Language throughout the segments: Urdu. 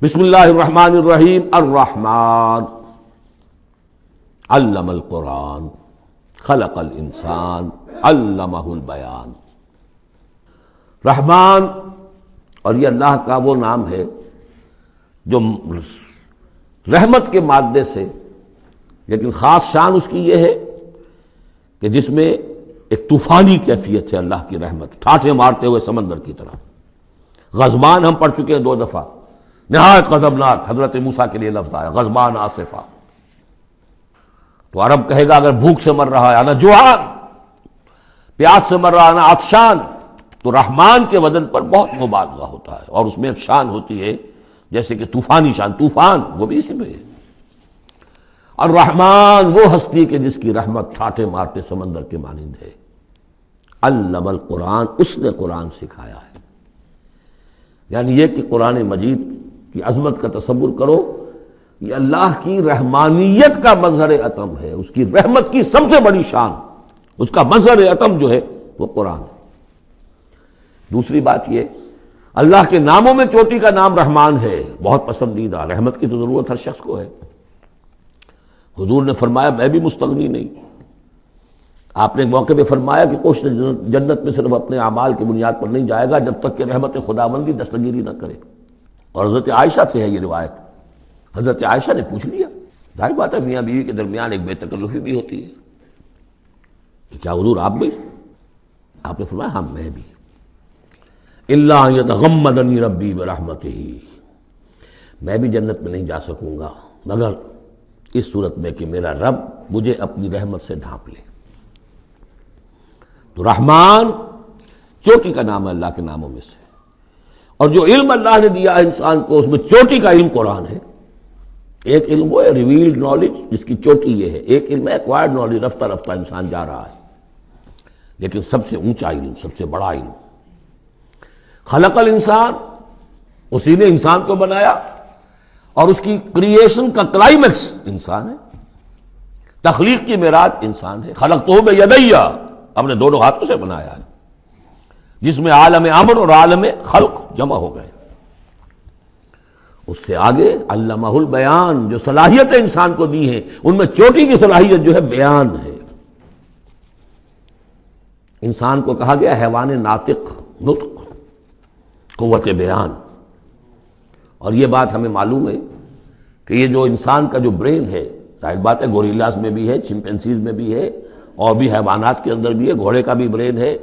بسم اللہ الرحمن الرحیم۔ الرحمن علم القرآن خلق الانسان علمہ البیان۔ رحمان، اور یہ اللہ کا وہ نام ہے جو رحمت کے مادے سے، لیکن خاص شان اس کی یہ ہے کہ جس میں ایک طوفانی کیفیت ہے اللہ کی رحمت، ٹھاٹھے مارتے ہوئے سمندر کی طرح۔ غضبان ہم پڑھ چکے ہیں 2 دفعہ، نہایت غضبناک، حضرت موسیٰ کے لیے لفظ آیا غضبان آصفہ۔ تو عرب کہے گا اگر بھوک سے مر رہا ہے انا جوعان، پیاس سے مر رہا ہے انا عطشان، تو رحمان کے وزن پر بہت مبالغہ ہوتا ہے، اور اس میں ایک شان ہوتی ہے جیسے کہ طوفانی شان، طوفان وہ بھی اسی میں ہے۔ الرحمن وہ ہستی کہ جس کی رحمت ٹھاٹھے مارتے سمندر کے مانند ہے۔ علم القرآن، اس نے قرآن سکھایا ہے۔ یعنی یہ کہ قرآن مجید کی عظمت کا تصور کرو، یہ اللہ کی رحمانیت کا مظہر عتم ہے، اس کی رحمت کی سب سے بڑی شان، اس کا مظہر عتم جو ہے وہ قرآن ہے۔ دوسری بات یہ، اللہ کے ناموں میں چوٹی کا نام رحمان ہے، بہت پسندیدہ۔ رحمت کی تو ضرورت ہر شخص کو ہے۔ حضور نے فرمایا میں بھی مستغنی نہیں۔ آپ نے ایک موقع پہ فرمایا کہ کوشش جنت میں صرف اپنے اعمال کی بنیاد پر نہیں جائے گا جب تک کہ رحمت خداوندی دستگیری نہ کرے۔ اور حضرت عائشہ سے ہے یہ روایت۔ حضرت عائشہ نے پوچھ لیا، ظاہر بات ہے میاں بیوی کے درمیان ایک بے تکلفی بھی ہوتی ہے، کہ کیا حضور آپ بھی؟ آپ نے فرمایا ہاں میں بھی۔ الا ان یتغمدنی ربی برحمتہ، میں بھی جنت میں نہیں جا سکوں گا مگر اس صورت میں کہ میرا رب مجھے اپنی رحمت سے ڈھانپ لے۔ تو رحمان چوٹی کا نام ہے اللہ کے ناموں میں سے، اور جو علم اللہ نے دیا ہے انسان کو اس میں چوٹی کا علم قرآن ہے۔ ایک علم وہ ہے ریویلڈ نالج جس کی چوٹی یہ ہے، ایک علم ہے ایکوائرڈ نالج، رفتہ رفتہ انسان جا رہا ہے، لیکن سب سے اونچا علم، سب سے بڑا علم خلق الانسان، اسی نے انسان کو بنایا، اور اس کی کریشن کا کلائمیکس انسان ہے، تخلیق کی معراج انسان ہے۔ خلقتہ بیدی، اپنے دونوں ہاتھوں سے بنایا ہے، جس میں عالم امر اور عالم خلق جمع ہو گئے۔ اس سے آگے علمہ البیان، جو صلاحیتیں انسان کو دی ہیں ان میں چوٹی کی صلاحیت جو ہے بیان ہے۔ انسان کو کہا گیا حیوان ناطق، نطق، قوت بیان۔ اور یہ بات ہمیں معلوم ہے کہ یہ جو انسان کا جو برین ہے، ظاہر بات ہے گوریلاز میں بھی ہے، چمپینزیز میں بھی ہے، اور بھی حیوانات کے اندر بھی ہے، گھوڑے کا بھی برین ہے،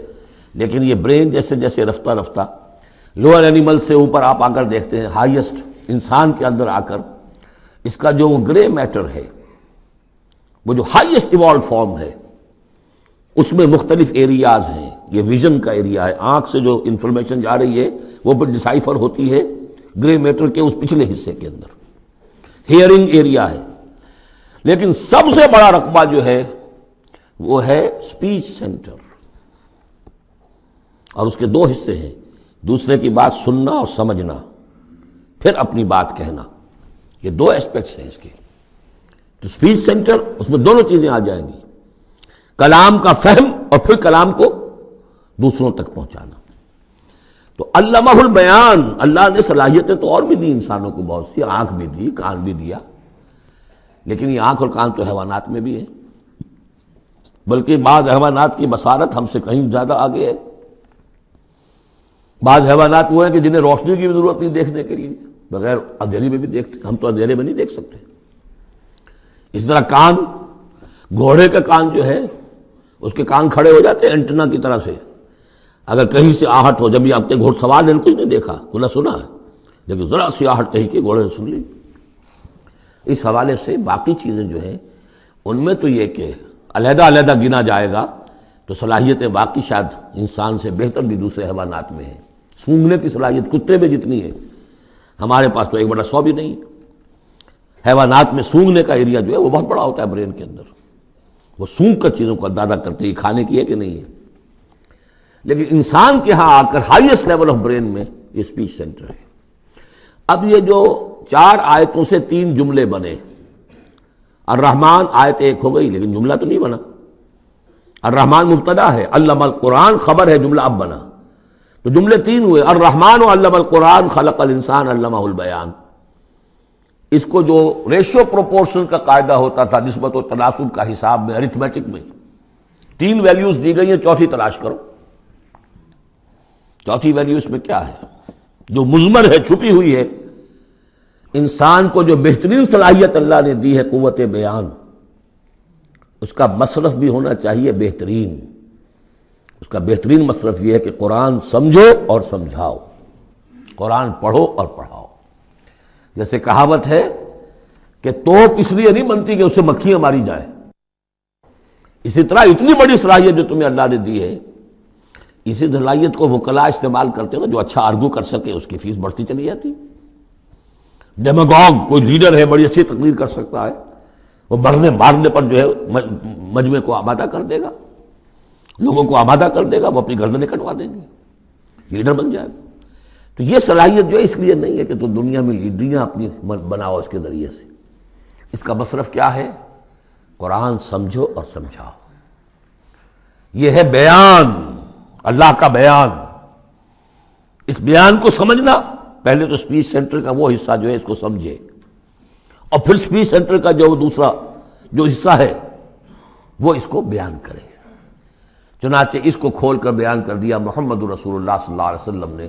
لیکن یہ برین جیسے جیسے رفتہ رفتہ لوئر اینیمل سے اوپر آپ آ کر دیکھتے ہیں، ہائیسٹ انسان کے اندر آ کر اس کا جو گرے میٹر ہے، وہ جو ہائیسٹ ایوالوڈ فارم ہے، اس میں مختلف ایریاز ہیں۔ یہ ویژن کا ایریا ہے، آنکھ سے جو انفارمیشن جا رہی ہے وہ پھر ڈسائفر ہوتی ہے گرے میٹر کے اس پچھلے حصے کے اندر، ہیئرنگ ایریا ہے۔ لیکن سب سے بڑا رقبہ جو ہے وہ ہے سپیچ سینٹر، اور اس کے 2 حصے ہیں، دوسرے کی بات سننا اور سمجھنا، پھر اپنی بات کہنا۔ یہ 2 ایسپیکٹس ہیں اس کے۔ تو سپیچ سینٹر، اس میں دونوں چیزیں آ جائیں گی، کلام کا فہم اور پھر کلام کو دوسروں تک پہنچانا۔ تو علمہ البیان، اللہ نے صلاحیتیں تو اور بھی دی انسانوں کو بہت سی، آنکھ بھی دی، کان بھی دیا، لیکن یہ آنکھ اور کان تو حیوانات میں بھی ہے، بلکہ بعض حیوانات کی بصارت ہم سے کہیں زیادہ آگے ہے۔ بعض حیوانات وہ ہیں کہ جنہیں روشنی کی بھی ضرورت نہیں دیکھنے کے لیے، بغیر اندھیرے میں بھی دیکھتے، ہم تو اندھیرے میں نہیں دیکھ سکتے۔ اس طرح کان، گھوڑے کا کان جو ہے اس کے کان کھڑے ہو جاتے ہیں اینٹنا کی طرح سے، اگر کہیں سے آہٹ ہو، جب یہ آپ کے گھوڑ سوار نے کچھ نہیں دیکھا، کھلا سنا ہے، لیکن ذرا سی آہٹ کہیں کی گھوڑے نے سن لی۔ اس حوالے سے باقی چیزیں جو ہیں ان میں تو یہ کہ علیحدہ علیحدہ گنا جائے گا تو صلاحیتیں باقی شاید انسان سے بہتر بھی دوسرے حیوانات میں ہیں۔ سونگھنے کی صلاحیت کتے میں جتنی ہے ہمارے پاس تو 1/100 بھی نہیں ہے۔ حیوانات میں سونگھنے کا ایریا جو ہے وہ بہت بڑا ہوتا ہے برین کے اندر، وہ سونگ کر چیزوں کو اندازہ کرتے ہیں کھانے کی ہے کہ نہیں ہے۔ لیکن انسان کے ہاں آ کر ہائیسٹ لیول آف برین میں یہ اسپیچ سینٹر ہے۔ اب یہ جو 4 آیتوں سے 3 جملے بنے، الرحمن آیت 1 ہو گئی لیکن جملہ تو نہیں بنا۔ الرحمن مبتدا ہے، علم القرآن خبر ہے، جملہ اب بنا، تو جملے 3 ہوئے، الرحمن علم القرآن خلق الانسان علمہ البیان۔ اس کو جو ریشو پروپورشن کا قاعدہ ہوتا تھا نسبت و تناسب کا حساب میں ارتھمیٹک میں 3 ویلیوز دی گئی ہیں، چوتھی تلاش کرو۔ چوتھی ویلیو اس میں کیا ہے جو مضمر ہے، چھپی ہوئی ہے؟ انسان کو جو بہترین صلاحیت اللہ نے دی ہے قوت بیان، اس کا مصرف بھی ہونا چاہیے بہترین۔ اس کا بہترین مصرف یہ ہے کہ قرآن سمجھو اور سمجھاؤ، قرآن پڑھو اور پڑھاؤ۔ جیسے کہاوت ہے کہ توپ اس لیے نہیں بنتی کہ اس سے مکھیاں ماری جائیں، اسی طرح اتنی بڑی صلاحیت جو تمہیں اللہ نے دی ہے، اسی صلاحیت کو وکلاء استعمال کرتے ہو، جو اچھا آرگو کر سکے اس کی فیس بڑھتی چلی جاتی۔ ڈیماگوگ کوئی لیڈر ہے، بڑی اچھی تقریر کر سکتا ہے، وہ مرنے مارنے پر جو ہے مجمع کو آمادہ کر دے گا، لوگوں کو آمادہ کر دے گا، وہ اپنی گردنیں کٹوا دیں گے، لیڈر بن جائے گا۔ تو یہ صلاحیت جو ہے اس لیے نہیں ہے کہ تو دنیا میں لیڈریاں اپنی بناؤ اس کے ذریعے سے، اس کا مصرف کیا ہے؟ قرآن سمجھو اور سمجھاؤ۔ یہ ہے بیان، اللہ کا بیان۔ اس بیان کو سمجھنا، پہلے تو اسپیچ سینٹر کا وہ حصہ جو ہے اس کو سمجھے، اور پھر اسپیچ سینٹر کا جو دوسرا جو حصہ ہے وہ اس کو بیان کرے۔ چنانچہ اس کو کھول کر بیان کر دیا محمد رسول اللہ صلی اللہ علیہ وسلم نے۔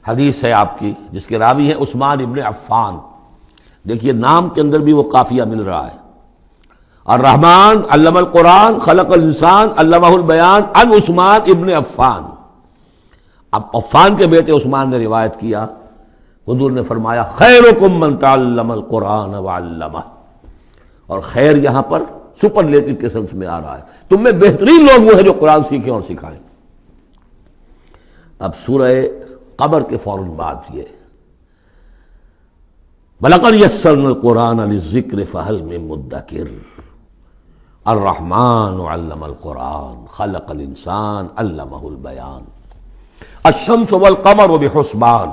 حدیث ہے آپ کی جس کے راوی ہیں عثمان ابن عفان۔ دیکھیے نام کے اندر بھی وہ قافیہ مل رہا ہے، الرحمن علم القرآن خلق الانسان علمہ البیان عن عثمان ابن عفان۔ اب عفان کے بیٹے عثمان نے روایت کیا، حضور نے فرمایا خیرکم من تعلم القرآن وعلمہ، اور خیر یہاں پر سپرلیٹو کے سنس میں آ رہا ہے، تم میں بہترین لوگ وہ ہیں جو قرآن سیکھیں اور سکھائیں۔ اب سورہ قمر کے فوراً بعد یہ وَلَقَدْ يَسَّرْنَا الْقُرْآنَ لِلذِّكْرِ فَهَلْ مِن مُدَّكِرٍ الرحمن علم القرآن خلق الانسان علمہ البیان الشمس والقمر بحسبان۔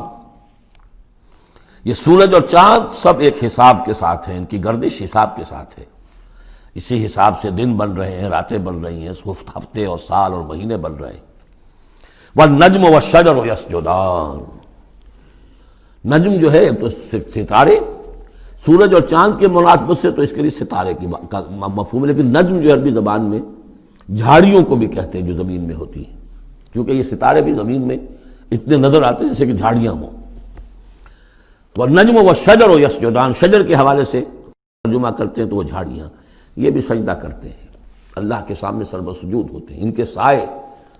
یہ سورج اور چاند سب ایک حساب کے ساتھ ہیں، ان کی گردش حساب کے ساتھ ہے، اسی حساب سے دن بن رہے ہیں، راتیں بن رہی ہیں، ہفتے اور سال اور مہینے بن رہے ہیں۔ والنجم والشجر یسجدان، نجم جو ہے تو ستارے، سورج اور چاند کے مناسبت سے تو اس کے لیے ستارے کی مفہوم ہے، لیکن نجم جو عربی زبان میں جھاڑیوں کو بھی کہتے ہیں جو زمین میں ہوتی ہیں، کیونکہ یہ ستارے بھی زمین میں اتنے نظر آتے ہیں جیسے کہ جھاڑیاں ہوں۔ والنجم والشجر یسجدان، شجر کے حوالے سے ترجمہ کرتے ہیں تو وہ جھاڑیاں، یہ بھی سجدہ کرتے ہیں، اللہ کے سامنے سربسجود ہوتے ہیں، ان کے سائے،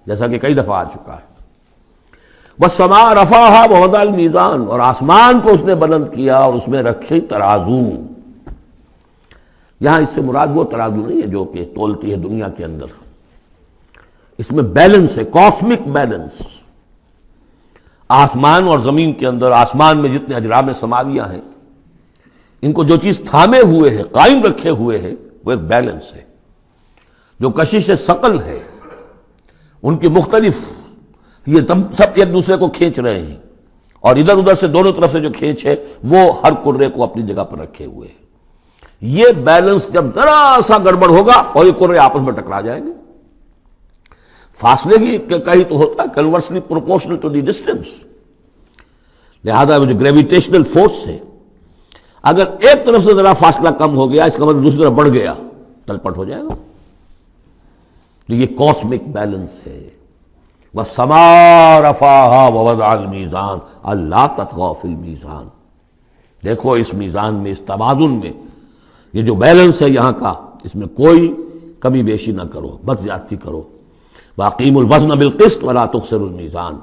جیسا کہ کئی دفعہ آ چکا ہے۔ والسماء رفعها ووضع الميزان، اور آسمان کو اس نے بلند کیا اور اس میں رکھے ترازو۔ یہاں اس سے مراد وہ ترازو نہیں ہے جو کہ تولتی ہے دنیا کے اندر، اس میں بیلنس ہے، کاسمک بیلنس۔ آسمان اور زمین کے اندر، آسمان میں جتنے اجرام سماویہ ہیں، ان کو جو چیز تھامے ہوئے ہے، قائم رکھے ہوئے ہے، وہ ایک بیلنس ہے۔ جو کشش ثقل ہے، ان کی مختلف، یہ سب ایک دوسرے کو کھینچ رہے ہیں، اور ادھر ادھر سے دونوں طرف سے جو کھینچ ہے وہ ہر کرے کو اپنی جگہ پر رکھے ہوئے ہیں۔ یہ بیلنس جب ذرا سا گڑبڑ ہوگا اور یہ کرے آپس میں ٹکرا جائیں گے، فاصلے ہی کہیں تو ہوتا ہے conversely proportional to the distance, لہذا وہ جو گریویٹیشنل فورس ہے، اگر ایک طرف سے ذرا فاصلہ کم ہو گیا، اس کا مطلب دوسری طرف بڑھ گیا، تلپٹ ہو جائے گا۔ تو یہ کاسمک بیلنس ہے۔ وَالسَّمَاءَ رَفَعَهَا وَوَضَعَ الْمِيزَانَ أَلَّا تَطْغَوْا فِي الْمِيزَانِ، دیکھو اس میزان میں، اس توازن میں، یہ جو بیلنس ہے یہاں کا، اس میں کوئی کمی بیشی نہ کرو، بد زیادتی کرو۔ وَأَقِيمُوا الْوَزْنَ بِالْقِسْطِ وَلَا تُخْسِرُوا الْمِيزَانَ،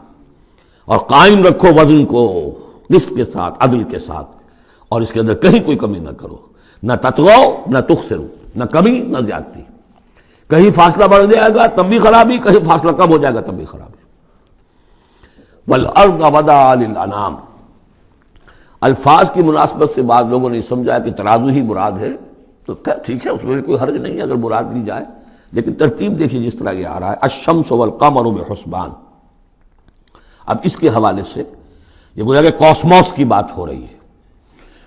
اور قائم رکھو وزن کو قسط کے ساتھ، عدل کے ساتھ، اور اس کے اندر کہیں کوئی کمی نہ کرو، نہ تطغوا نہ تخسروا، نہ کمی نہ زیادتی۔ کہیں فاصلہ بڑھ جائے گا تب بھی خرابی، کہیں فاصلہ کم ہو جائے گا تب بھی خرابی۔ وَالْأَرْضَ وَضَعَهَا لِلْأَنَامِ، الفاظ کی مناسبت سے بعض لوگوں نے سمجھا کہ ترازو ہی مراد ہے، تو ٹھیک ہے، اس میں کوئی حرج نہیں ہے اگر مراد لی جائے، لیکن ترتیب دیکھیے جس طرح یہ آ رہا ہے، الشمس والقمر بحسبان۔ اب اس کے حوالے سے یہ گویا کہ کاسموس کی بات ہو رہی ہے،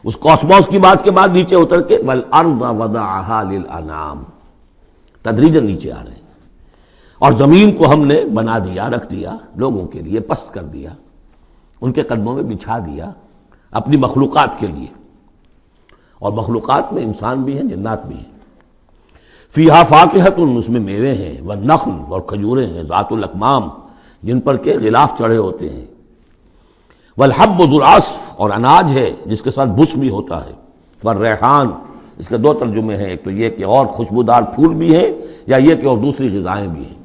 اس کاسموس کی بات کے بعد نیچے اتر کے وَالْأَرْضَ وَضَعَهَا لِلْأَنَامِ، تدریجاً نیچے آ رہے ہیں، اور زمین کو ہم نے بنا دیا، رکھ دیا لوگوں کے لیے، پست کر دیا، ان کے قدموں میں بچھا دیا اپنی مخلوقات کے لیے۔ اور مخلوقات میں انسان بھی ہیں، جنات بھی ہیں۔ فیہا فاکہۃ، اس میں میوے ہیں، والنخل، اور کھجوریں ہیں، ذات الاکمام، جن پر کے غلاف چڑھے ہوتے ہیں، والحب ذو العصف، اور اناج ہے جس کے ساتھ بس بھی ہوتا ہے، والریحان، اس کے دو ترجمے ہیں، ایک تو یہ کہ اور خوشبودار پھول بھی ہیں، یا یہ کہ اور دوسری غذائیں بھی ہیں۔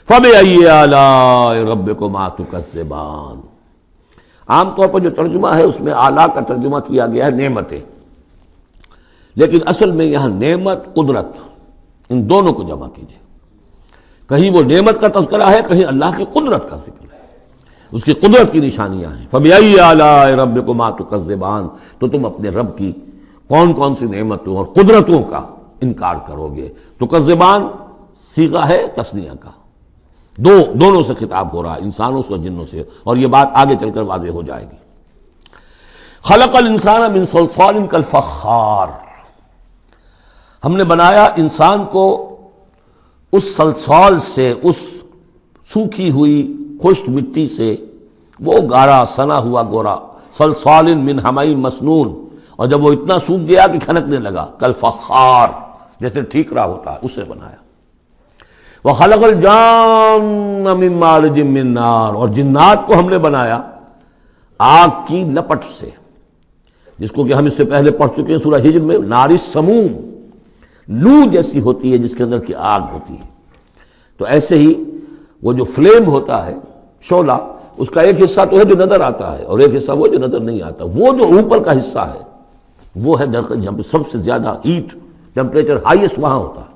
فَبِأَيِّ آلَاءِ رَبِّكُمَا تُكَذِّبَانِ، عام طور پر جو ترجمہ ہے اس میں اعلیٰ کا ترجمہ کیا گیا ہے نعمتیں، لیکن اصل میں یہاں نعمت، قدرت، ان دونوں کو جمع کیجیے۔ کہیں وہ نعمت کا تذکرہ ہے، کہیں اللہ کی قدرت کا ذکر ہے، اس کی قدرت کی نشانیاں ہیں۔ فَبِأَيِّ آلَاءِ رَبِّكُمَا تُكَذِّبَانِ، تو تم اپنے رب کی کون کون سی نعمتوں اور قدرتوں کا انکار کرو گے۔ تکذبان صیغہ ہے تثنیہ کا، دونوں سے خطاب ہو رہا ہے، انسانوں سے اور جنوں سے، اور یہ بات آگے چل کر واضح ہو جائے گی۔ خلق الانسان من صلصال کالفخار، ہم نے بنایا انسان کو اس صلصال سے، اس سوکھی ہوئی خشک مٹی سے، وہ گارا سنا ہوا گورا، صلصال من حمأ مسنون، اور جب وہ اتنا سوکھ گیا کہ کھنکنے لگا، کالفخار، جیسے ٹھیکرا ہوتا ہے، اسے بنایا۔ وَخَلَقَ الْجَانَّ مِن مَارِجٍ مِّن نَار، اور جنات کو ہم نے بنایا آگ کی لپٹ سے، جس کو کہ ہم اس سے پہلے پڑھ چکے ہیں سورہ ہجر میں، نار السموم، لو جیسی ہوتی ہے جس کے اندر کی آگ ہوتی ہے۔ تو ایسے ہی وہ جو فلیم ہوتا ہے، شعلہ، اس کا ایک حصہ تو ہے جو نظر آتا ہے، اور ایک حصہ وہ جو نظر نہیں آتا۔ وہ جو اوپر کا حصہ ہے وہ ہے جہاں پہ سب سے زیادہ ہیٹ، ٹیمپریچر ہائیسٹ وہاں ہوتا ہے،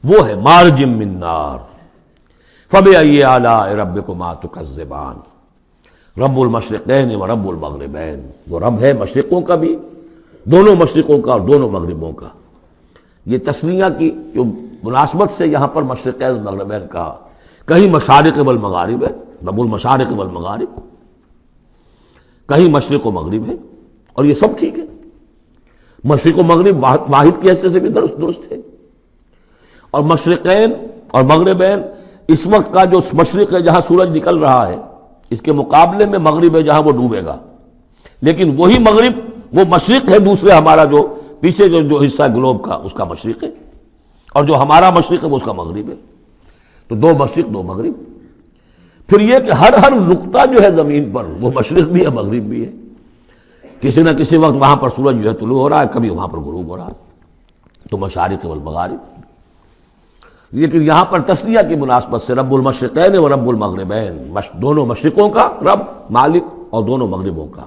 وہ ہے مارج من نار۔ فَبِأَيِّ آلَاءِ رَبِّكُمَا تُكَذِّبَانِ، رب المشرقین و رب المغربین، وہ رب ہے مشرقوں کا بھی، دونوں مشرقوں کا اور دونوں مغربوں کا۔ یہ تسنیہ کی جو مناسبت سے یہاں پر مشرقین و مغربین کہا، کہیں مشارق والمغارب ہے، رب المشارق والمغارب، کہیں مشرق و مغرب ہے، اور یہ سب ٹھیک ہے، مشرق و مغرب واحد کی حیثیت سے بھی درست ہے۔ اور مشرقین اور مغربین، اس وقت کا جو مشرق ہے جہاں سورج نکل رہا ہے، اس کے مقابلے میں مغرب ہے جہاں وہ ڈوبے گا، لیکن وہی مغرب وہ مشرق ہے دوسرے، ہمارا جو پیچھے جو حصہ ہے گلوب کا، اس کا مشرق ہے، اور جو ہمارا مشرق ہے وہ اس کا مغرب ہے۔ تو دو مشرق دو مغرب۔ پھر یہ کہ ہر نقطہ جو ہے زمین پر وہ مشرق بھی ہے مغرب بھی ہے، کسی نہ کسی وقت وہاں پر سورج جو ہے طلوع ہو رہا ہے، کبھی وہاں پر غروب ہو رہا ہے، تو مشارق والمغارب۔ لیکن یہاں پر تسنیہ کی مناسبت سے رب المشرقین و رب المغربین، دونوں مشرقوں کا رب مالک اور دونوں مغربوں کا۔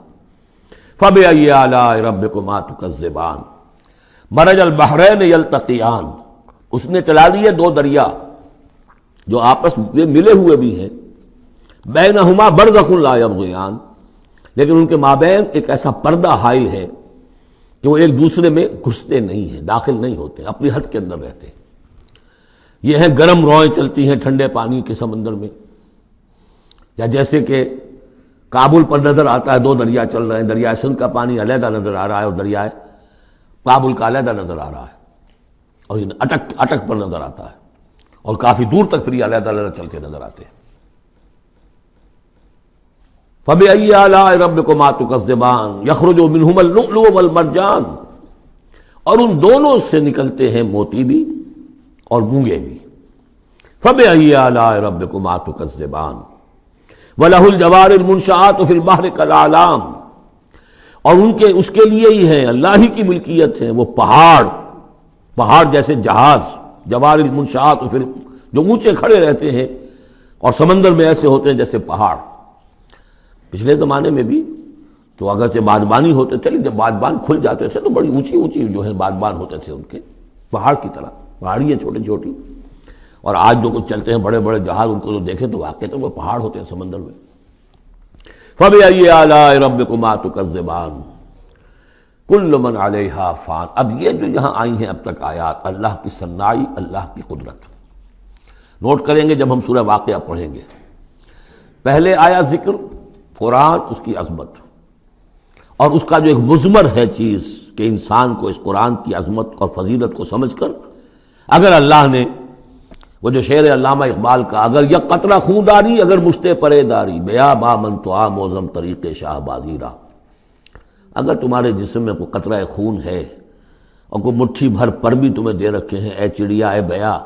فَبِأَيِّ آلَاءِ رَبِّكُمَا تُكَذِّبَانِ، مَرَجَ الْبَحْرَيْنِ يَلْتَقِيَانِ، اس نے چلا دیے دو دریا جو آپس میں ملے ہوئے بھی ہیں، بَيْنَهُمَا بَرْزَخٌ لَا يَبْغِيَانِ، لیکن ان کے مابین ایک ایسا پردہ حائل ہے کہ وہ ایک دوسرے میں گھستے نہیں ہیں، داخل نہیں ہوتے، اپنی حد کے اندر رہتے ہیں۔ یہ ہیں گرم روئیں چلتی ہیں ٹھنڈے پانی کے سمندر میں، یا جیسے کہ کابل پر نظر آتا ہے دو دریا چل رہے ہیں، دریائے سندھ کا پانی علیحدہ نظر آ رہا ہے اور دریائے کابل کا علیحدہ نظر آ رہا ہے، اور یہ اٹک پر نظر آتا ہے، اور کافی دور تک پھر یہ علیحدہ علیحدہ چلتے نظر آتے ہیں۔ فَبِأَيِّ آلَاءِ رَبِّكُمَا تُكَذِّبَانِ يَخْرُجُ مِنْهُمَا اللُّؤْلُؤُ وَالْمَرْجَانُ، اور ان دونوں سے نکلتے ہیں موتی بھی اور مونگے بھی۔ فَبِأَيِّ آلَاءِ رَبِّكُمَا تُكَذِّبَانِ وَلَهُ الْجَوَارِ الْمُنشَآتُ فِي الْبَحْرِ كَالْأَعْلَامِ، اور اس کے لیے ہی ہیں، اللہ ہی کی ملکیت ہے وہ پہاڑ جیسے جہاز، جوار المنشآت، پھر جو اونچے کھڑے رہتے ہیں اور سمندر میں ایسے ہوتے ہیں جیسے پہاڑ۔ پچھلے زمانے میں بھی تو اگرچہ بادبانی ہوتے تھے، لیکن جب بادبان کھل جاتے تھے تو بڑی اونچی جو ہے بادبان ہوتے تھے ان کے، پہاڑ کی طرح، پہاڑیاں چھوٹی چھوٹی، اور آج جو کچھ چلتے ہیں بڑے بڑے جہاز، ان کو جو دیکھیں تو واقعی تو وہ پہاڑ ہوتے ہیں سمندر میں۔ فَبِأَيِّ آلَاءِ رَبِّكُمَا تُكَذِّبَانِ كُلُّ مَنْ عَلَيْهَا فَانٍ، اب یہ جو یہاں آئی ہیں اب تک آیات، اللہ کی صنائی، اللہ کی قدرت نوٹ کریں گے جب ہم سورہ واقعہ پڑھیں گے۔ پہلے آیا ذکر قرآن، اس کی عظمت، اور اس کا جو ایک مضمر ہے چیز کہ انسان کو اس قرآن کی عظمت اور فضیلت کو سمجھ کر، اگر اللہ نے وہ جو شعر علامہ اقبال کا، اگر یک قطرہ خون داری، اگر مشتے پرے داری، بیا با من تو موزم طریق شاہ بازی را، اگر تمہارے جسم میں کوئی قطرہ خون ہے اور کوئی مٹھی بھر پر بھی تمہیں دے رکھے ہیں، اے چڑیا اے بیا،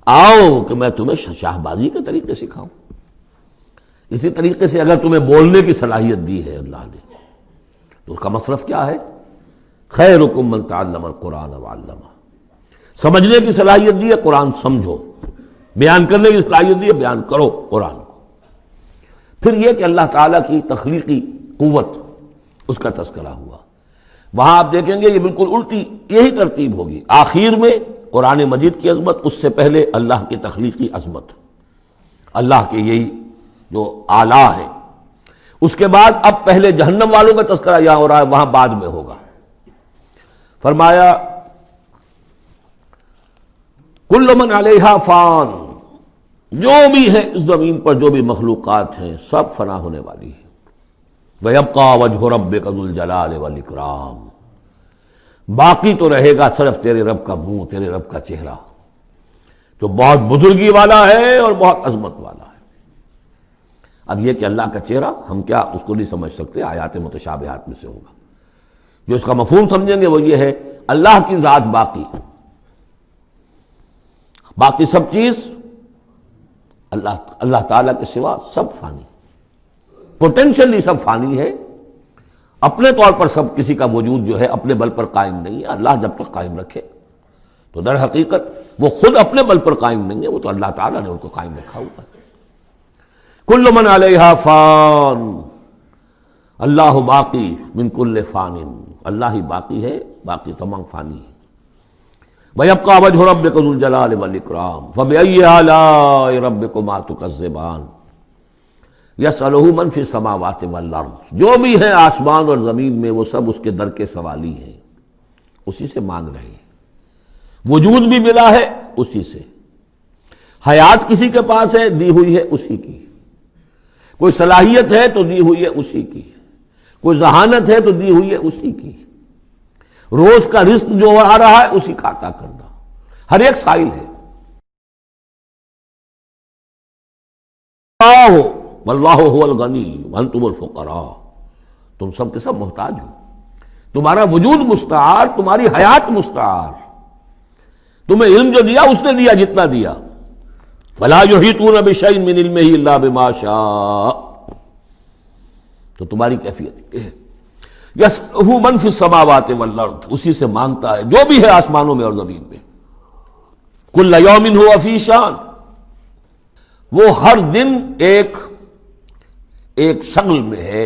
آؤ کہ میں تمہیں شاہ بازی کے طریقے سکھاؤں۔ اسی طریقے سے اگر تمہیں بولنے کی صلاحیت دی ہے اللہ نے تو اس کا مصرف کیا ہے؟ خیرکم من تعلم القرآن وعلمہ۔ سمجھنے کی صلاحیت دی ہے، قرآن سمجھو۔ بیان کرنے کی صلاحیت دی ہے، بیان کرو قرآن کو۔ پھر یہ کہ اللہ تعالیٰ کی تخلیقی قوت، اس کا تذکرہ ہوا۔ وہاں آپ دیکھیں گے یہ بالکل الٹی یہی ترتیب ہوگی، آخر میں قرآن مجید کی عظمت، اس سے پہلے اللہ کی تخلیقی عظمت، اللہ کے یہی جو اعلیٰ ہے، اس کے بعد اب پہلے جہنم والوں کا تذکرہ یہاں ہو رہا ہے، وہاں بعد میں ہوگا۔ فرمایا کل من علیہا فان، جو بھی ہے اس زمین پر جو بھی مخلوقات ہیں سب فنا ہونے والی ہے۔ وَيَبْقَى وَجْهُ رَبِّكَ ذُو الْجَلَالِ وَالْإِكْرَامِ، باقی تو رہے گا صرف تیرے رب کا منہ، تیرے رب کا چہرہ، جو بہت بزرگی والا ہے اور بہت عظمت والا ہے۔ اب یہ کہ اللہ کا چہرہ ہم کیا اس کو نہیں سمجھ سکتے، آیات متشابہات میں سے ہوگا۔ جو اس کا مفہوم سمجھیں گے وہ یہ ہے اللہ کی ذات باقی، باقی سب چیز اللہ تعالیٰ کے سوا سب فانی، پوٹینشلی سب فانی ہے، اپنے طور پر سب کسی کا وجود جو ہے اپنے بل پر قائم نہیں ہے۔ اللہ جب تک قائم رکھے تو در حقیقت وہ خود اپنے بل پر قائم نہیں ہے، وہ تو اللہ تعالیٰ نے ان کو قائم رکھا ہوا ہے۔ کل من علیہا فان، اللہ باقی من کل فان، اللہ ہی باقی ہے، باقی تمام فانی ہے۔ وَيَبْقَى وَجْهُ رَبِّكَ ذُو الْجَلَالِ وَالْإِكْرَامِ فَبِأَيِّ آلَاءِ رَبِّكُمَا تُكَذِّبَانِ يَسْأَلُهُ مَنْ فِي السَّمَاوَاتِ وَالْأَرْضِ، جو بھی ہے آسمان اور زمین میں وہ سب اس کے در کے سوالی ہیں، اسی سے مانگ رہے ہیں۔ وجود بھی ملا ہے اسی سے، حیات کسی کے پاس ہے دی ہوئی ہے اسی کی، کوئی صلاحیت ہے تو دی ہوئی ہے اسی کی، کوئی ذہانت ہے تو دی ہوئی ہے اسی کی، روز کا رزق جو آ رہا ہے اسی کا عطا کرنا، ہر ایک سائل ہے۔ واللہ هو الغنی وانتم الفقراء، تم سب کے سب محتاج ہو، تمہارا وجود مستعار، تمہاری حیات مستعار، تمہیں علم جو دیا اس نے دیا جتنا دیا۔ فلا یحیطون بشیء من علمہ الا بما شاء، تو تمہاری کیفیت یہ ہے۔ یسألہ من فی السماوات والارض، اسی سے مانگتا ہے جو بھی ہے آسمانوں میں اور زمین میں۔ کل یوم ہوا فی شان، وہ ہر دن ایک شغل میں ہے،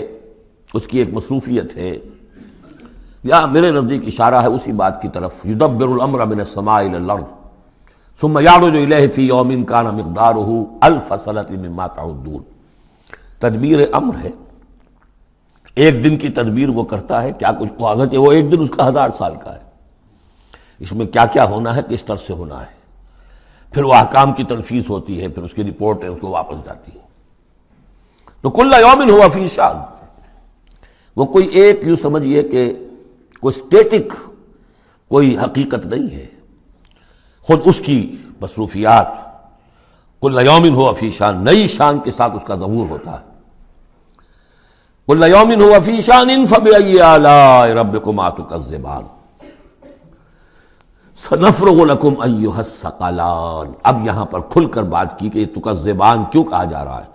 اس کی ایک مصروفیت ہے۔ یا میرے نزدیک اشارہ ہے اسی بات کی طرف، یدبر الامر من السماء الی الارض ثم یعرج الیہ فی یوم کان مقدارہ الف سنۃ مما تعدون۔ تدبیر امر ہے، ایک دن کی تدبیر وہ کرتا ہے، کیا کچھ اگرچہ وہ ایک دن اس کا 1000 سال کا ہے، اس میں کیا کیا ہونا ہے، کس طرح سے ہونا ہے، پھر وہ احکام کی تنفیذ ہوتی ہے، پھر اس کی رپورٹ ہے، اس کو واپس جاتی ہے۔ تو کل یوم ہوا فی شان، وہ کوئی ایک یوں سمجھیے کہ کوئی اسٹیٹک کوئی حقیقت نہیں ہے، خود اس کی مصروفیات کل یوم ہوا فی شان، نئی شان کے ساتھ اس کا ظہور ہوتا ہے۔ کل یوم ہوا فی شان فبأی آلاء ربکما تکذبان سنفرغ لکم ایھا الثقلان۔ اب یہاں پر کھل کر بات کی کہ یہ تکذبان کیوں کہا جا رہا ہے۔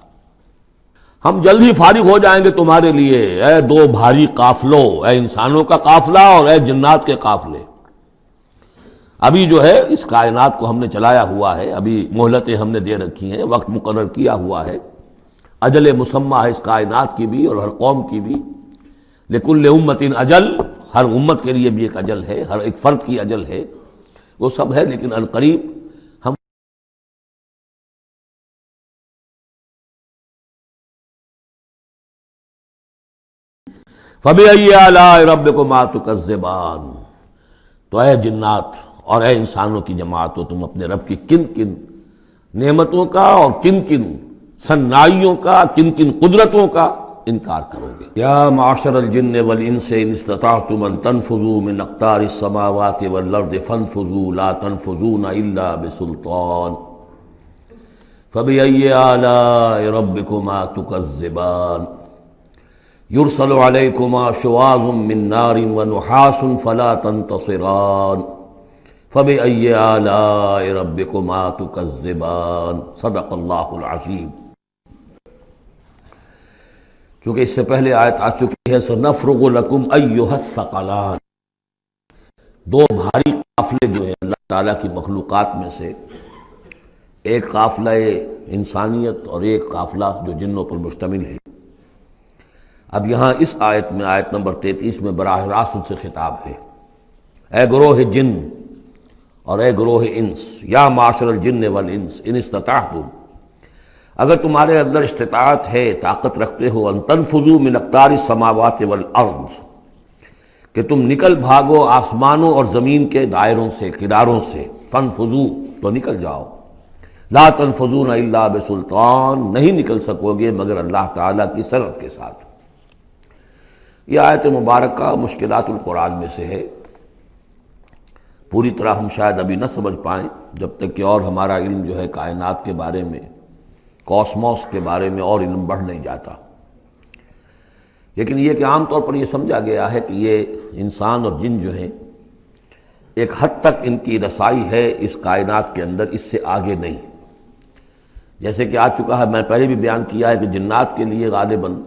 ہم جلد ہی فارغ ہو جائیں گے تمہارے لیے، اے دو بھاری قافلوں، اے انسانوں کا قافلہ اور اے جنات کے قافلے۔ ابھی جو ہے اس کائنات کو ہم نے چلایا ہوا ہے، ابھی مہلتیں ہم نے دے رکھی ہیں، وقت مقرر کیا ہوا ہے، اجل مسمى ہے اس کائنات کی بھی اور ہر قوم کی بھی۔ لکل امت اجل، ہر امت کے لیے بھی ایک اجل ہے، ہر ایک فرد کی اجل ہے، وہ سب ہے، لیکن عنقریب ہم فَبِأَيِّ آلَاءِ رَبِّكُمَا تُكَذِّبَانِ، تو اے جنات اور اے انسانوں کی جماعتوں، تم اپنے رب کی کن کن نعمتوں کا اور کن کن صنائیوں کا، کن کن قدرتوں کا انکار کرو گے۔ یا معشر الجن والانس ان استطعتم ان تنفذوا من اقطار السماوات والارض فانفذوا لا تنفذون الا بسلطان فبأي آلاء ربكما تكذبان۔ یرسل علیکما شواظ من نار ونحاس فلا تنتصران فبأی آلاء ربکما تکذبان صدق اللہ العظیم۔ چونکہ اس سے پہلے آیت آ چکی ہے سنفرغ لکم ایھا الثقلان، دو بھاری قافلے جو ہیں اللہ تعالیٰ کی مخلوقات میں سے، ایک قافلہ انسانیت اور ایک قافلہ جو جنوں پر مشتمل ہے۔ اب یہاں اس آیت میں، آیت نمبر 33 میں براہ راست ان سے خطاب ہے، اے گروہ جن اور اے گروہ انس، یا معاشر الجن والانس ان استطعتم، اگر تمہارے اندر استطاعت ہے، طاقت رکھتے ہو، ان تنفذوا من اقطار السماوات والارض، کہ تم نکل بھاگو آسمانوں اور زمین کے دائروں سے، کناروں سے، تنفذوا تو نکل جاؤ، لا تنفذون الا بسلطان، نہیں نکل سکو گے مگر اللہ تعالیٰ کی سند کے ساتھ۔ یہ آیت مبارکہ مشکلات القرآن میں سے ہے، پوری طرح ہم شاید ابھی نہ سمجھ پائیں جب تک کہ اور ہمارا علم جو ہے کائنات کے بارے میں، کاسموس کے بارے میں اور علم بڑھ نہیں جاتا۔ لیکن یہ کہ عام طور پر یہ سمجھا گیا ہے کہ یہ انسان اور جن جو ہیں ایک حد تک ان کی رسائی ہے اس کائنات کے اندر، اس سے آگے نہیں۔ جیسے کہ آ چکا ہے، میں پہلے بھی بیان کیا ہے کہ جنات کے لیے غالباً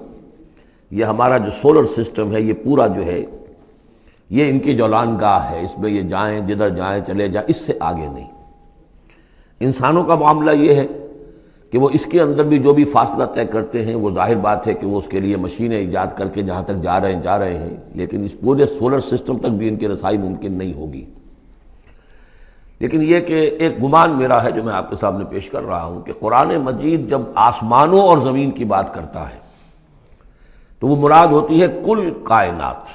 یہ ہمارا جو سولر سسٹم ہے، یہ پورا جو ہے یہ ان کی جولان گاہ ہے، اس میں یہ جائیں جدھر جائیں چلے جائیں، اس سے آگے نہیں۔ انسانوں کا معاملہ یہ ہے کہ وہ اس کے اندر بھی جو بھی فاصلہ طے کرتے ہیں، وہ ظاہر بات ہے کہ وہ اس کے لیے مشینیں ایجاد کر کے جہاں تک جا رہے ہیں، لیکن اس پورے سولر سسٹم تک بھی ان کی رسائی ممکن نہیں ہوگی۔ لیکن یہ کہ ایک گمان میرا ہے جو میں آپ کے سامنے پیش کر رہا ہوں کہ قرآن مجید جب آسمانوں اور زمین کی بات کرتا ہے تو وہ مراد ہوتی ہے کل کائنات،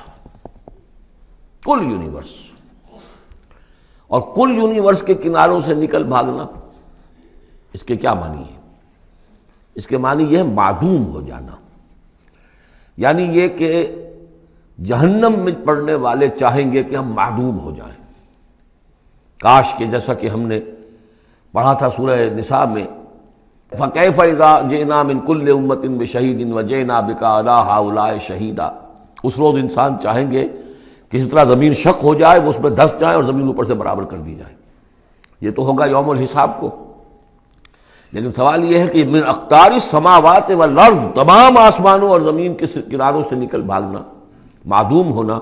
کل یونیورس، اور کل یونیورس کے کناروں سے نکل بھاگنا، اس کے کیا معنی ہے؟ اس کے معنی یہ ہے معدوم ہو جانا، یعنی یہ کہ جہنم میں پڑنے والے چاہیں گے کہ ہم معدوم ہو جائیں۔ کاش کہ جیسا کہ ہم نے پڑھا تھا سورہ نساء میں، فَكَيْفَ إِذَا جِئْنَا مِن كُلِّ أُمَّةٍ بِشَهِيدٍ وَجِئْنَا بِكَ عَلَىٰ هَٰؤُلَاءِ شَهِيدًا، اس روز انسان چاہیں گے کہ اس طرح زمین شق ہو جائے، وہ اس میں دھس جائے اور زمین اوپر سے برابر کر دی جائے۔ یہ تو ہوگا یوم الحساب کو۔ لیکن سوال یہ ہے کہ من اقطار السماوات والارض، تمام آسمانوں اور زمین کے کناروں سے نکل بھاگنا، معدوم ہونا،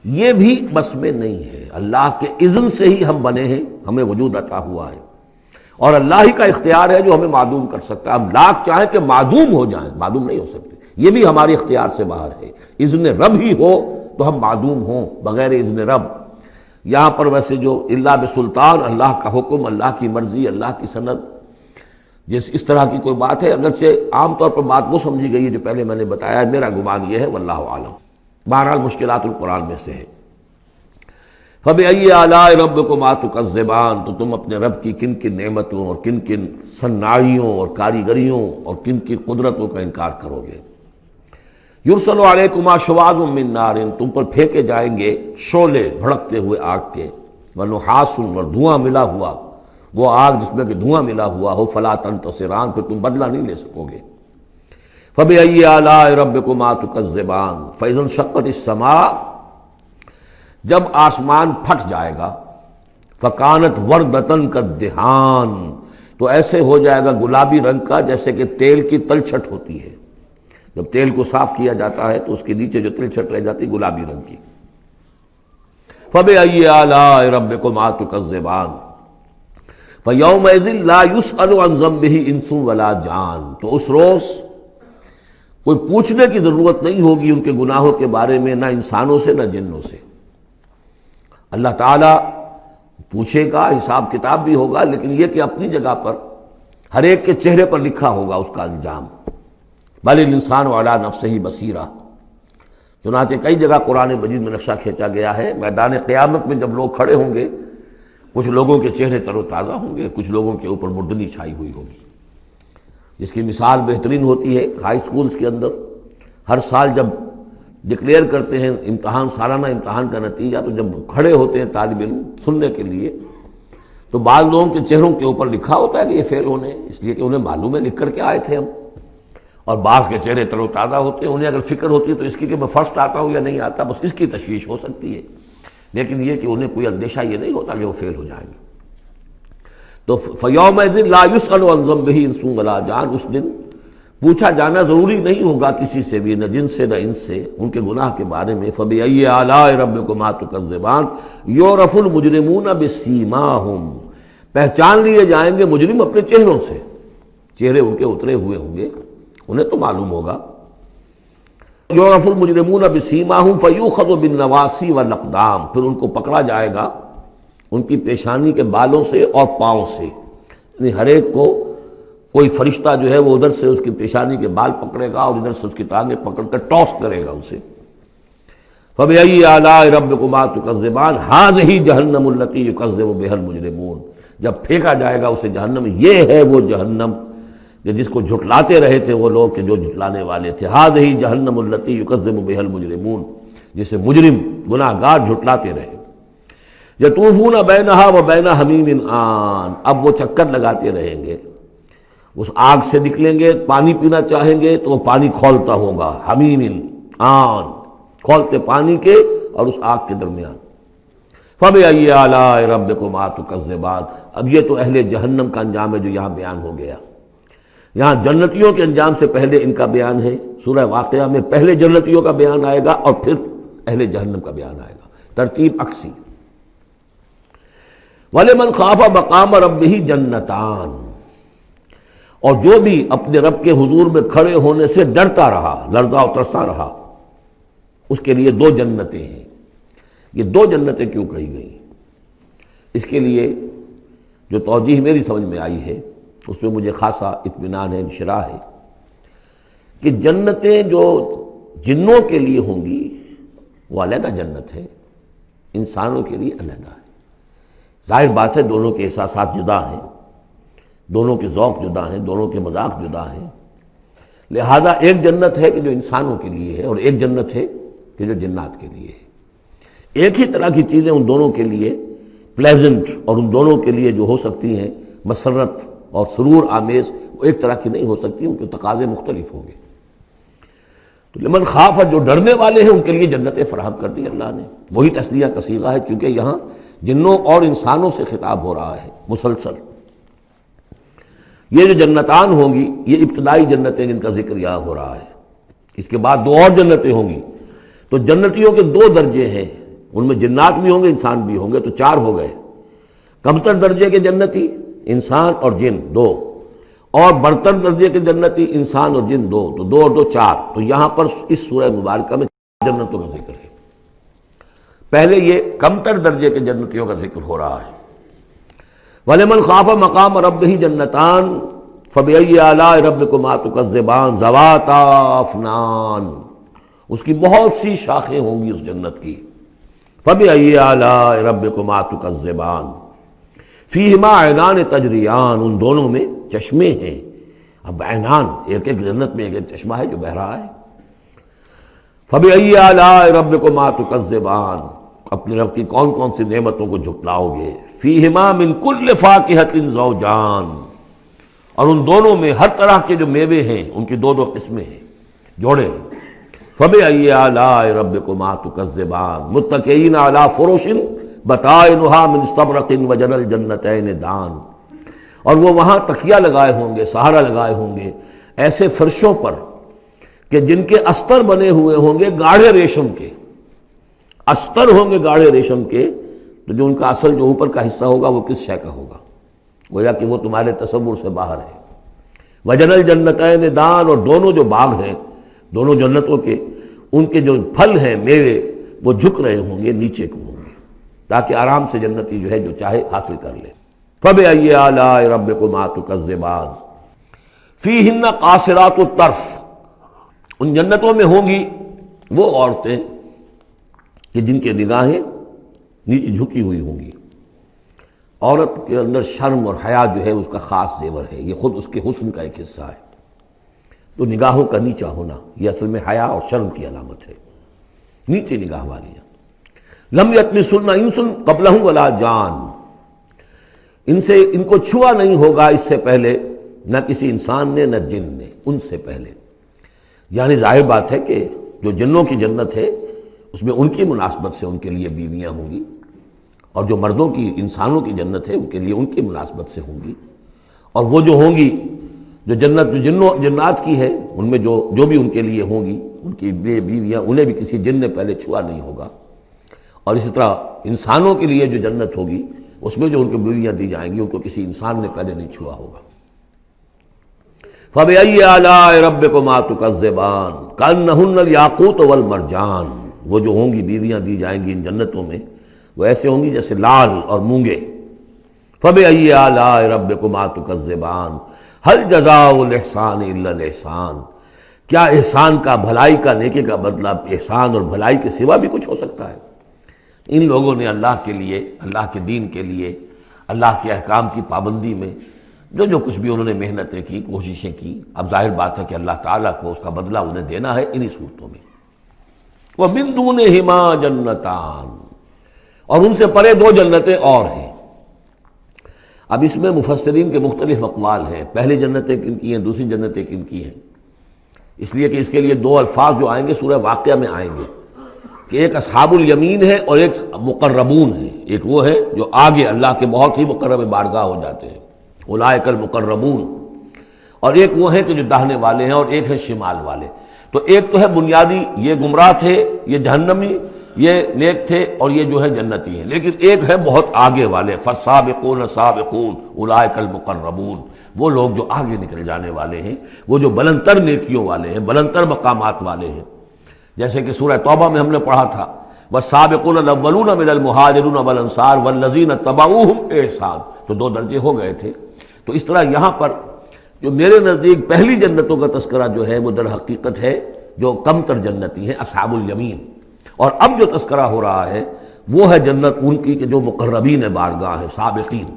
یہ بھی بس میں نہیں ہے۔ اللہ کے اذن سے ہی ہم بنے ہیں، ہمیں وجود عطا ہوا ہے، اور اللہ ہی کا اختیار ہے جو ہمیں معدوم کر سکتا ہے۔ ہم لاکھ چاہیں کہ معدوم ہو جائیں، معدوم نہیں ہو سکتے، یہ بھی ہمارے اختیار سے باہر ہے۔ اذن رب ہی ہو تو ہم معدوم ہوں، بغیر اذن رب۔ یہاں پر ویسے جو الا بسلطان، اللہ کا حکم، اللہ کی مرضی، اللہ کی سند، اس طرح کی کوئی بات ہے، اگرچہ عام طور پر بات وہ سمجھی گئی ہے جو پہلے میں نے بتایا، میرا گمان یہ ہے، واللہ عالم۔ بہرحال مشکلات القرآن میں سے ہے۔ فَبِأَيِّ آلَاءِ رَبِّكُمَا تُكَذِّبَانِ، تو تم اپنے رب کی کن کن نعمتوں اور کن کن صناعیوں اور کاریگریوں اور کن کن قدرتوں کا انکار کرو گے۔ یرسل علیکما شواظ من نار، تم پر پھینکے جائیں گے شعلے بھڑکتے ہوئے آگ کے، ونحاس، اور دھواں ملا ہوا، وہ آگ جس میں کہ دھواں ملا ہوا ہو، فلا تنتصران، پھر تم بدلہ نہیں لے سکو گے۔ فَبِأَيِّ آلَاءِ رَبِّكُمَا تُكَذِّبَانِ فَإِذَا انشَقَّتِ السَّمَاءُ، جب آسمان پھٹ جائے گا، فَكَانَتْ وَرْدَةً كَالدِّهَانِ، تو ایسے ہو جائے گا گلابی رنگ کا جیسے کہ تیل کی تلچھٹ ہوتی ہے۔ جب تیل کو صاف کیا جاتا ہے تو اس کے نیچے جو تلچھٹ رہ جاتی گلابی رنگ کی۔ فَبِأَيِّ آلَاءِ رَبِّكُمَا تُكَذِّبَانِ فَيَوْمَئِذٍ لَا يُسْأَلُ عَنْ ذَنبِهِ إِنسٌ وَلَا جَانٌ، تو اس روز کوئی پوچھنے کی ضرورت نہیں ہوگی ان کے گناہوں کے بارے میں، نہ انسانوں سے نہ جنوں سے۔ اللہ تعالیٰ پوچھے گا، حساب کتاب بھی ہوگا، لیکن یہ کہ اپنی جگہ پر ہر ایک کے چہرے پر لکھا ہوگا اس کا انجام۔ بل الانسان علی نفسہ بصیرہ، چنانچہ کئی جگہ قرآن مجید میں نقشہ کھینچا گیا ہے، میدان قیامت میں جب لوگ کھڑے ہوں گے، کچھ لوگوں کے چہرے تر و تازہ ہوں گے، کچھ لوگوں کے اوپر مردنی چھائی ہوئی ہوگی۔ جس کی مثال بہترین ہوتی ہے ہائی سکولز کے اندر، ہر سال جب ڈکلیئر کرتے ہیں امتحان، سالانہ امتحان کا نتیجہ، تو جب کھڑے ہوتے ہیں طالب علم سننے کے لیے، تو بعض لوگوں کے چہروں کے اوپر لکھا ہوتا ہے کہ یہ فیل ہونے، اس لیے کہ انہیں معلوم ہے لکھ کر کے آئے تھے ہم، اور بعض کے چہرے تر و تازہ ہوتے ہیں، انہیں اگر فکر ہوتی ہے تو اس کی کہ میں فرسٹ آتا ہوں یا نہیں آتا، بس اس کی تشویش ہو سکتی ہے، لیکن یہ کہ انہیں کوئی اندیشہ یہ نہیں ہوتا کہ وہ فیل ہو جائیں گے۔ تو فَيَوْمَئِذٍ لَا يُسْأَلُ عَنْ ذَنبِهِ انس ولا جان، اس دن پوچھا جانا ضروری نہیں ہوگا کسی سے بھی، نہ جن سے نہ انس سے، ان کے گناہ کے بارے میں۔ فَبِأَيِّ آلَاءِ رَبِّكُمَا تُكَذِّبَانِ يُعْرَفُ الْمُجْرِمُونَ بِسِیمَاهُمْ، پہچان لیے جائیں گے مجرم اپنے چہروں سے، چہرے ان کے اترے ہوئے ہوں گے، انہیں تو معلوم ہوگا۔ یعرف المجرمون بسیماہم فیؤخذ بالنواصی والاقدام، پھر ان کو پکڑا جائے گا ان کی پیشانی کے بالوں سے اور پاؤں سے، یعنی ہر ایک کو کوئی فرشتہ جو ہے وہ ادھر سے اس کی پیشانی کے بال پکڑے گا اور ادھر سے اس کی ٹانگیں پکڑ کر ٹاس کرے گا اسے۔ فَبِأَيِّ آلَاءِ رَبِّكُمَا تُكَذِّبَانِ هَٰذِهِ جَهَنَّمُ الَّتِي يُكَذِّبُ بِهَا الْمُجْرِمُونَ، جب پھینکا جائے گا اسے جہنم، یہ ہے وہ جہنم کہ جس کو جھٹلاتے رہے تھے وہ لوگ کہ جو جھٹلانے والے تھے۔ هَٰذِهِ جَهَنَّمُ الَّتِي يُكَذِّبُ بِهَا الْمُجْرِمُونَ، جسے مجرم گناہ گار جھٹلاتے رہے۔ يَطُوفُونَ بَيْنَهَا وَبَيْنَ حَمِيمٍ آن، اب وہ چکر لگاتے رہیں گے، اس آگ سے نکلیں گے، پانی پینا چاہیں گے تو وہ پانی کھولتا ہوگا، حمیم آن، کھولتے پانی کے اور اس آگ کے درمیان۔ فَبِأَيِّ آلَاءِ رَبِّكُمَا تُكَذِّبَانِ، اب یہ تو اہل جہنم کا انجام ہے جو یہاں بیان ہو گیا۔ یہاں جنتیوں کے انجام سے پہلے ان کا بیان ہے، سورہ واقعہ میں پہلے جنتیوں کا بیان آئے گا اور پھر اہل جہنم کا بیان آئے گا، ترتیب عکسی۔ وَلِمَنْ خَافَ مَقَامَ رَبِّهِ جَنَّتَانِ، اور جو بھی اپنے رب کے حضور میں کھڑے ہونے سے ڈرتا رہا، لرزا و ترسا رہا، اس کے لیے دو جنتیں ہیں۔ یہ دو جنتیں کیوں کہی گئی؟ اس کے لیے جو توجیہ میری سمجھ میں آئی ہے اس میں مجھے خاصا اطمینان ہے، انشراح ہے کہ جنتیں جو جنوں کے لیے ہوں گی وہ علیحدہ جنت ہے، انسانوں کے لیے علیحدہ ہے۔ ظاہر بات ہے دونوں کے احساسات جدا ہیں، دونوں کے ذوق جدا ہیں، دونوں کے مذاق جدا ہیں، لہذا ایک جنت ہے کہ جو انسانوں کے لیے ہے اور ایک جنت ہے کہ جو جنات کے لیے ہے۔ ایک ہی طرح کی چیزیں ان دونوں کے لیے پلیزنٹ اور ان دونوں کے لیے جو ہو سکتی ہیں مسرت اور سرور آمیز، وہ ایک طرح کی نہیں ہو سکتی، ان کے تقاضے مختلف ہوں گے۔ تو لمن خاف، جو ڈرنے والے ہیں ان کے لیے جنتیں فراہم کر دی اللہ نے، وہی تسلیہ کا صیغہ ہے چونکہ یہاں جنوں اور انسانوں سے خطاب ہو رہا ہے مسلسل۔ یہ جو جنتان ہوں گی یہ ابتدائی جنتیں جن کا ذکر یہاں ہو رہا ہے، اس کے بعد دو اور جنتیں ہوں گی۔ تو جنتیوں کے دو درجے ہیں، ان میں جنات بھی ہوں گے انسان بھی ہوں گے، تو چار ہو گئے۔ کمتر درجے کے جنتی انسان اور جن دو، اور برتر درجے کے جنتی انسان اور جن دو، تو دو اور دو چار۔ تو یہاں پر اس سورہ مبارکہ میں جنتوں کا ذکر ہے۔ پہلے یہ کمتر درجے کے جنتیوں کا ذکر ہو رہا ہے۔ وَلِمَنْ خَافَ مَقَامَ رَبِّهِ جَنَّتَانِ فَبِأَيِّ آلَاءِ رَبِّكُمَا تُكَذِّبَانِ ذَوَاتَا أَفْنَانٍ، اس کی بہت سی شاخیں ہوں گی اس جنت کی۔ فَبِأَيِّ آلَاءِ رَبِّكُمَا تُكَذِّبَانِ فِيهِمَا عَيْنَانِ تَجْرِيَانِ، ان دونوں میں چشمے ہیں۔ اب عینان، ایک ایک جنت میں ایک ایک چشمہ ہے جو بہہ رہا ہے۔ فَبِأَيِّ آلَاءِ رَبِّكُمَا تُكَذِّبَانِ، اپنے رب کی کون کون سی نعمتوں کو جھٹلاؤ گے۔ فِيهِمَا مِن كُلِّ فَاكِهَةٍ زَوْجَانِ، اور ان دونوں میں ہر طرح کے جو میوے ہیں ان کی دو دو قسمیں ہیں، جوڑے۔ فَبِأَيِّ آلَاءِ رَبِّكُمَا تُكَذِّبَانِ مُتَّكِئِينَ عَلَىٰ فُرُشٍ بَطَائِنُهَا مِنْ اسْتَبْرَقٍ وَجَنَى الْجَنَّتَيْنِ دَانٍ، اور وہ وہاں تکیہ لگائے ہوں گے، سہارا لگائے ہوں گے ایسے فرشوں پر کہ جن کے استر بنے ہوئے ہوں گے گاڑھے ریشم کے، استر ہوں گے گاڑھے ریشم کے، تو جو ان کا اصل جو اوپر کا حصہ ہوگا وہ کس شے کا ہوگا، گویا کہ وہ تمہارے تصور سے باہر ہے۔ وَجَنَى الْجَنَّتَيْنِ دَانٍ، اور دونوں جو باغ ہیں دونوں جنتوں کے، ان کے جو پھل ہیں میوے وہ جھک رہے ہوں گے، نیچے کو ہوں گے، تاکہ آرام سے جنتی جو ہے جو چاہے حاصل کر لے۔ فَبِأَيِّ آلَاءِ رَبِّكُمَا تُكَذِّبَانِ فِيهِنَّ قَاصِرَاتُ الطَّرْفِ، ان جنتوں میں ہوں گی وہ عورتیں کہ جن کے نگاہیں نیچے جھکی ہوئی ہوں گی۔ عورت کے اندر شرم اور حیا جو ہے اس کا خاص زیور ہے، یہ خود اس کے حسن کا ایک حصہ ہے۔ تو نگاہوں کا نیچا ہونا یہ اصل میں حیا اور شرم کی علامت ہے، نیچے نگاہ والیاں۔ لم یطمثن انس قبلہم ولا جان، ان کو چھوا نہیں ہوگا اس سے پہلے نہ کسی انسان نے نہ جن نے، ان سے پہلے۔ یعنی ظاہر بات ہے کہ جو جنوں کی جنت ہے اس میں ان کی مناسبت سے ان کے لیے بیویاں ہوں گی، اور جو مردوں کی انسانوں کی جنت ہے ان کے لیے ان کی مناسبت سے ہوں گی، اور وہ جو ہوں گی جو جنت جو جنات کی ہے ان میں جو بھی ان کے لیے ہوں گی ان کی بیویاں انہیں بھی کسی جن نے پہلے چھوا نہیں ہوگا، اور اسی طرح انسانوں کے لیے جو جنت ہوگی اس میں جو ان کو بیویاں دی جائیں گی ان کو کسی انسان نے پہلے نہیں چھوا ہوگا۔ فَبِأَيِّ آلَاءِ رَبِّكُمَا تُكَذِّبَانِ كَأَنَّهُنَّ الْيَاقُوتُ وَالْمَرْجَانُ، وہ جو ہوں گی بیویاں دی جائیں گی ان جنتوں میں وہ ایسے ہوں گی جیسے لال اور مونگے۔ فَبِأَيِّ آلَاءِ رَبِّكُمَا تُكَذِّبَانِ هَلْ جَزَاءُ الْإِحْسَانِ إِلَّا الْإِحْسَانُ، کیا احسان کا، بھلائی کا، نیکی کا بدلہ احسان اور بھلائی کے سوا بھی کچھ ہو سکتا ہے؟ ان لوگوں نے اللہ کے لیے، اللہ کے دین کے لیے، اللہ کے احکام کی پابندی میں جو کچھ بھی انہوں نے محنتیں کی، کوششیں کی، اب ظاہر بات ہے کہ اللہ تعالیٰ کو اس کا بدلہ انہیں دینا ہے انہی صورتوں میں۔ وَمِن دُونِهِمَا جَنَّتَانِ، اور ان سے پرے دو جنتیں اور ہیں۔ اب اس میں مفسرین کے مختلف اقوال ہیں، پہلی جنتیں کن کی ہیں، دوسری جنتیں کن کی ہیں، اس لیے کہ اس کے لیے دو الفاظ جو آئیں گے سورہ واقعہ میں آئیں گے کہ ایک اصحاب الیمین ہے اور ایک مقربون ہے۔ ایک وہ ہے جو آگے اللہ کے بہت ہی مقرب بارگاہ ہو جاتے ہیں، اولئک المقربون، اور ایک وہ ہے کہ جو داہنے والے ہیں اور ایک ہے شمال والے۔ تو ایک تو ہے بنیادی، یہ گمراہ تھے، یہ جہنمی، یہ نیک تھے، اور یہ جو ہے جنتی ہیں، لیکن ایک ہے بہت آگے والے، فالسابقون السابقون اولئک المقربون، وہ لوگ جو آگے نکل جانے والے ہیں، وہ جو بلند تر نیکیوں والے ہیں، بلند تر مقامات والے ہیں۔ جیسے کہ سورہ توبہ میں ہم نے پڑھا تھا والسابقون الاولون من المہاجرین والانصار والذین اتبعوہم بإحسان، تو دو درجے ہو گئے تھے۔ تو اس طرح یہاں پر جو میرے نزدیک پہلی جنتوں کا تذکرہ جو ہے وہ در حقیقت ہے جو کم تر جنتی ہیں، اصحاب الیمین، اور اب جو تذکرہ ہو رہا ہے وہ ہے جنت ان کی کہ جو مقربین بارگاہ ہیں، سابقین۔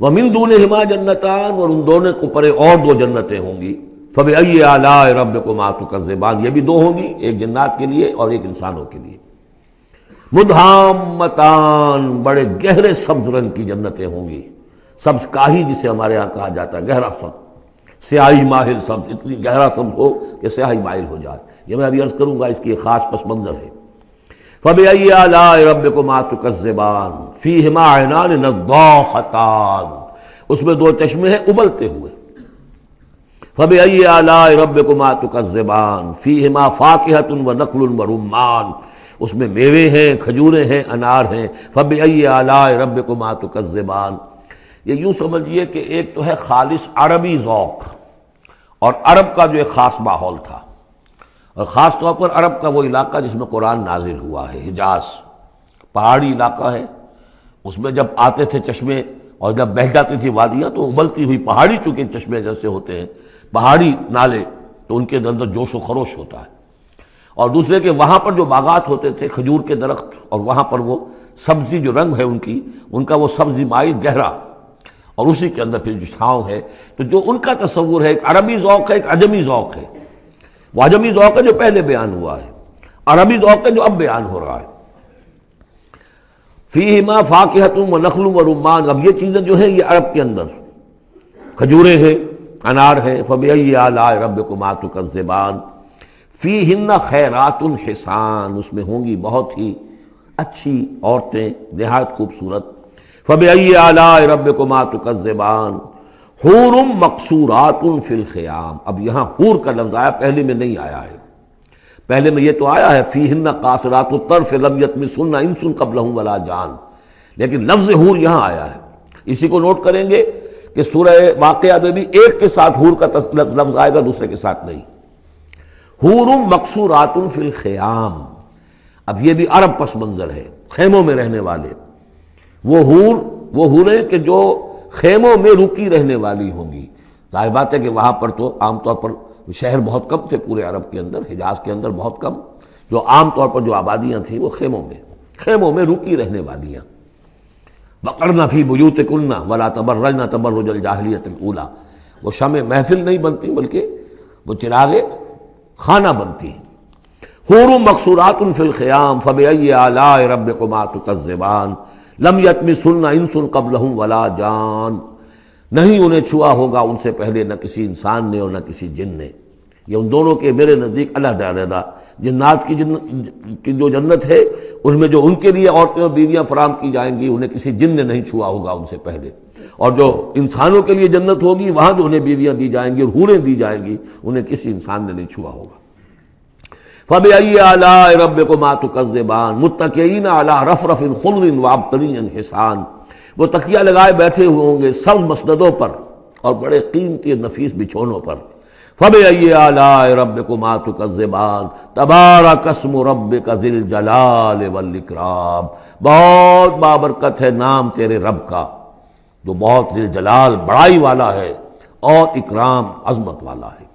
وَمِن دُونِهِمَا جَنَّتَانِ، اور ان دونوں کو پرے اور دو جنتیں ہوں گی۔ فَبِأَيِّ آلَاءِ رَبِّكُمَا تُكَذِّبَانِ، یہ بھی دو ہوں گی، ایک جنات کے لیے اور ایک انسانوں کے لیے۔ مُدْحَامَّتَانِ، بڑے گہرے سبز رنگ کی جنتیں ہوں گی، سبز کاہی جسے ہمارے ہاں کہا جاتا ہے، گہرا سبز، سیاہی مائل سبز، اتنی گہرا سبز ہو کہ سیاہی مائل ہو جائے۔ یہ میں ابھی عرض کروں گا، اس کی ایک خاص پس منظر ہے۔ فَبِأَيِّ آلَاءِ رَبِّكُمَا تُكَذِّبَانِ فِيهِمَا عَيْنَانِ نَضَّاخَتَانِ، اس میں دو چشمے ہیں ابلتے ہوئے۔ فَبِأَيِّ آلَاءِ رَبِّكُمَا تُكَذِّبَانِ فِيهِمَا فَاكِهَةٌ وَنَخْلٌ وَرُمَّانٌ، اس میں میوے ہیں، کھجوریں ہیں، انار ہیں۔ فَبِأَيِّ آلَاءِ رَبِّكُمَا تُكَذِّبَانِ، یہ یوں سمجھیے کہ ایک تو ہے خالص عربی ذوق، اور عرب کا جو ایک خاص ماحول تھا، اور خاص طور پر عرب کا وہ علاقہ جس میں قرآن نازل ہوا ہے، حجاز، پہاڑی علاقہ ہے، اس میں جب آتے تھے چشمے اور جب بہہ جاتی تھی وادیاں تو ابلتی ہوئی پہاڑی، چونکہ چشمے جیسے ہوتے ہیں پہاڑی نالے، تو ان کے اندر جوش و خروش ہوتا ہے۔ اور دوسرے کہ وہاں پر جو باغات ہوتے تھے کھجور کے درخت، اور وہاں پر وہ سبزی جو رنگ ہے ان کا وہ سبزی مائل گہرا، اور اسی کے اندر پھر جو چھاؤں ہے، تو جو ان کا تصور ہے ایک عربی ذوق ہے، ایک عجمی ذوق ہے۔ وہ عجمی ذوق ہے جو پہلے بیان ہوا ہے، عربی ذوق ہے جو اب بیان ہو رہا ہے۔ فیہما فاکہۃ ونخل ورمان، اب یہ چیزیں جو ہیں یہ عرب کے اندر کھجوریں ہیں، انار ہے۔ فبأي آلاء ربكما تكذبان فیہن خیرات حسان، اس میں ہوں گی بہت ہی اچھی عورتیں، نہایت خوبصورت۔ فبأي آلاء ربكما تكذبان حور مقصورات فی الخیام، اب یہاں حور کا لفظ آیا، پہلے میں نہیں آیا ہے۔ پہلے میں یہ تو آیا ہے فیہن قاصرات الطرف لم یطمثن انس قبلہم ولا جان، لیکن لفظ حور یہاں آیا ہے۔ اسی کو نوٹ کریں گے کہ سورہ واقعہ میں بھی ایک کے ساتھ حور کا لفظ آئے گا، دوسرے کے ساتھ نہیں۔ حور مقصورات فی الخیام، اب یہ بھی عرب پس منظر ہے، خیموں میں رہنے والے۔ وہ حوریں کہ جو خیموں میں رکی رہنے والی ہوں گی۔ ظاہر بات ہے کہ وہاں پر تو عام طور پر شہر بہت کم تھے، پورے عرب کے اندر، حجاز کے اندر بہت کم، جو عام طور پر جو آبادیاں تھیں وہ خیموں میں رکی رہنے والیاں۔ وقرن فی بیوتکن ولا تبرجن تبرج الجاہلیۃ الاولی، وہ شمع محفل نہیں بنتی بلکہ وہ چراغ خانہ بنتی ہیں۔ حور مقصورات فی الخیام فبأي آلاء ربکما تکذبان لم یطمثن انس قبلہم ولا جان، نہیں انہیں چھوا ہوگا ان سے پہلے نہ کسی انسان نے اور نہ کسی جن نے۔ یہ ان دونوں کے میرے نزدیک علیحدہ علیحدہ، جنات کی جو جنت ہے اس میں جو ان کے لیے عورتیں اور بیویاں فراہم کی جائیں گی انہیں کسی جن نے نہیں چھوا ہوگا ان سے پہلے، اور جو انسانوں کے لیے جنت ہوگی وہاں جو انہیں بیویاں دی جائیں گی اور حوریں دی جائیں گی انہیں کسی انسان نے نہیں چھوا ہوگا۔ فَبِأَيِّ آلَاءِ رَبِّكُمَا تُكَذِّبَانِ مُتَّكِئِينَ عَلَىٰ رَفْرَفٍ خُضْرٍ وَعَبْقَرِيٍّ حِسَانٍ، وہ تکیہ لگائے بیٹھے ہوئے ہوں گے سبز مسندوں پر اور بڑے قیمتی نفیس بچھونوں پر۔ فَبِأَيِّ آلَاءِ رَبِّكُمَا تُكَذِّبَانِ تَبَارَكَ اسْمُ رَبِّكَ ذِي الْجَلَالِ وَالْإِكْرَامِ، بہت بابرکت ہے نام تیرے رب کا جو بہت ذی الجلال بڑائی والا ہے اور اکرام عظمت والا ہے۔